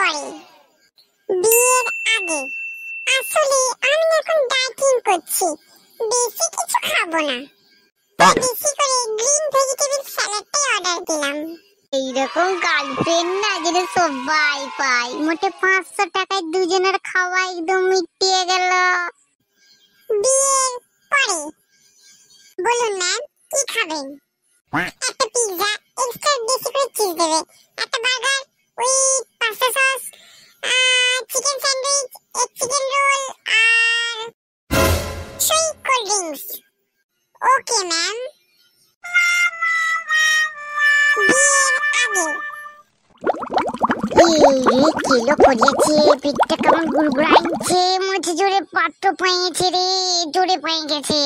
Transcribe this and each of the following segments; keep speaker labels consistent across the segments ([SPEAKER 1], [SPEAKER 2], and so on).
[SPEAKER 1] পরে, বিয়ের আগে। আসলে আমি এখন ডায়েটিং করছি, বেশি কিছু খাবো না, তাই বেশি করে গ্রিন ভেজিটেবল স্যালাডটাই অর্ডার দিলাম।
[SPEAKER 2] এইরকম গার্লফ্রেন্ড না যেটা সবাই পায়, মোটে 500 টাকায় দুজনের খাওয়া একদম মিটিয়ে গেল।
[SPEAKER 1] বিয়ের পরে বলুন ম্যাম কি খাবেন? একটা পিৎজা, এক্সট্রা বেশি করে চিজ দেবে, একটা burger with pasta sauce, chicken sandwich, এক চিকেন রোল আর sweet cold drinks. Okay ma'am. বিয়ের আগে
[SPEAKER 2] কিলো করিয়েছে, পেটটা কেমন গুড়গুড়াইছে, মুছে জোরে পাট্টো পাইয়েছে রে, জোরে পাই গেছে।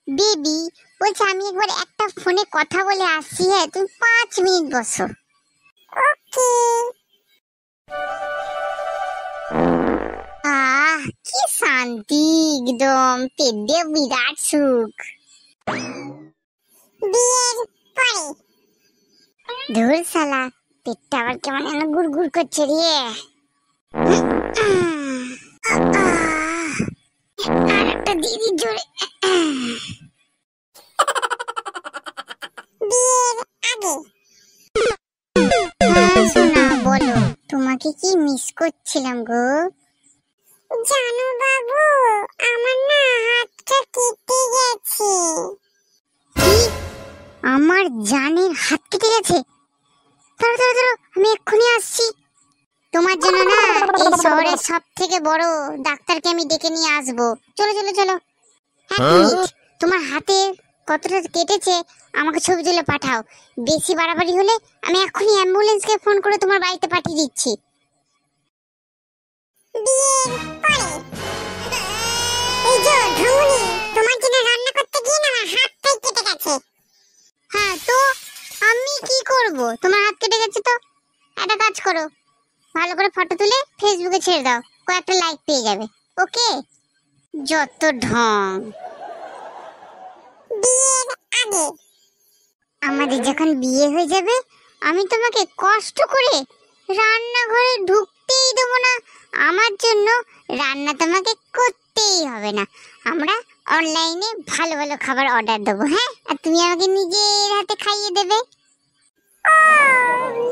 [SPEAKER 2] বেবি বলছে আমি একবার একটা ফোনে কথা বলে আসছি, হ্যাঁ তুমি 5 মিনিট বসো।
[SPEAKER 1] ওকে।
[SPEAKER 2] কি শান্তি, একদম পেট দিয়ে বিরাট সুখ।
[SPEAKER 1] বিয়ের পরে
[SPEAKER 2] ধুর শালা, পেটটা আবার কেমন যেন গুড়গুড় করছে রে। আর একটা দিদি জোরে।
[SPEAKER 1] বিয়ের আগে
[SPEAKER 2] শোনা বলো, তোমাকে কি মিস করছিলাম গো।
[SPEAKER 1] জানো বাবু, আমার না হাতটা কেটে গেছে।
[SPEAKER 2] কি? আমার জানের হাত কেটে গেছে? দাঁড়াও দাঁড়াও দাঁড়াও, আমি এক্ষুনি আসছি। তোমার জন্য না এই শহরের সব থেকে বড় ডাক্তারকে আমি ডেকে নিয়ে আসবো। চলো চলো চলো। এক মিনিট, তোমার হাতে কতটা কেটেছে আমাকে ছবি তুলে পাঠাও। বেশি বাড়াবাড়ি হলে আমি এক্ষুনি অ্যাম্বুলেন্সকে ফোন করে তোমার বাড়িতে পাঠিয়ে দিচ্ছি।
[SPEAKER 1] বিয়ের পরে এই যে ঢঙ্গুনি, তোমার জন্য রান্না করতে গিয়ে না আমার হাতটাই কেটে গেছে।
[SPEAKER 2] হ্যাঁ তো আমি কি করব? তোমার হাত কেটে গেছে তো একটা কাজ করো, ভালো করে ফটো তুলে ফেসবুকে ছেড়ে দাও, কয়েকটা লাইক পেয়ে যাবে। ওকে? যত ঢং।
[SPEAKER 1] বিয়ের আগে
[SPEAKER 2] আমাদের যখন বিয়ে হয়ে যাবে আমি তোমাকে কষ্ট করে রান্নাঘরে ঢুকতেই দেবো না। আমার জন্য রান্না তোমাকে করতেই হবে না, আমরা অনলাইনে ভালো ভালো খাবার অর্ডার দেবো। হ্যাঁ, আর তুমি আমাকে নিজের হাতে খাইয়ে দেবে।
[SPEAKER 1] ও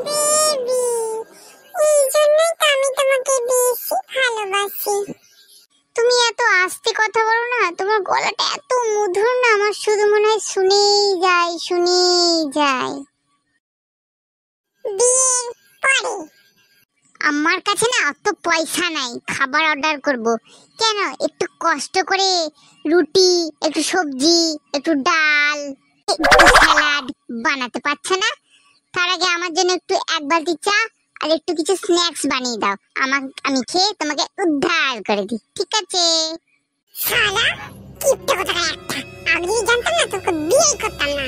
[SPEAKER 1] বেবি, এই জন্যই তো আমি তোমাকে বেশি ভালোবাসি।
[SPEAKER 2] তুমি এত আস্তে কথা বলো না, তোমার গলাটা এত মধুর না, আমার শুধু মনে হয় শুনেই যায় শুনেই যায়।
[SPEAKER 1] বিয়ের পরে
[SPEAKER 2] আমার কাছে না অত পয়সা নাই খাবার অর্ডার করব। কেন, একটু কষ্ট করে রুটি, একটু সবজি, একটু ডাল, একটু স্যালাড বানাতে পারছে না? তার আগে আমার জন্য একটু 1 বালতি চা আর একটু কিছু স্ন্যাক্স বানিয়ে দাও, আমি খেয়ে তোমাকে উদ্ধার করে দিই, ঠিক আছে?
[SPEAKER 1] শালা কিপটা কোথাকার একটা, আমি যদি জানতাম না তোকে বিয়েই করতাম না।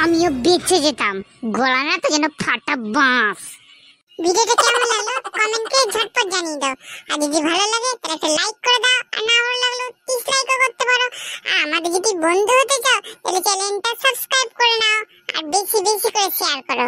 [SPEAKER 2] আমিও বেঁচে যেতাম, গলা না তো যেন ফাটা বাঁশ।
[SPEAKER 1] ভিডিওটা কেমন লাগলো কমেন্ট করে ঝটপট জানিয়ে দাও, আর যদি ভালো লাগে তাহলে একটা লাইক করে দাও, আর না ভালো লাগলো ডিসলাইকও করতে পারো। আর আমাদের যদি বন্ধু হতে চাও তাহলে চ্যানেলটা সাবস্ক্রাইব করে নাও আর বেশি বেশি করে শেয়ার করো।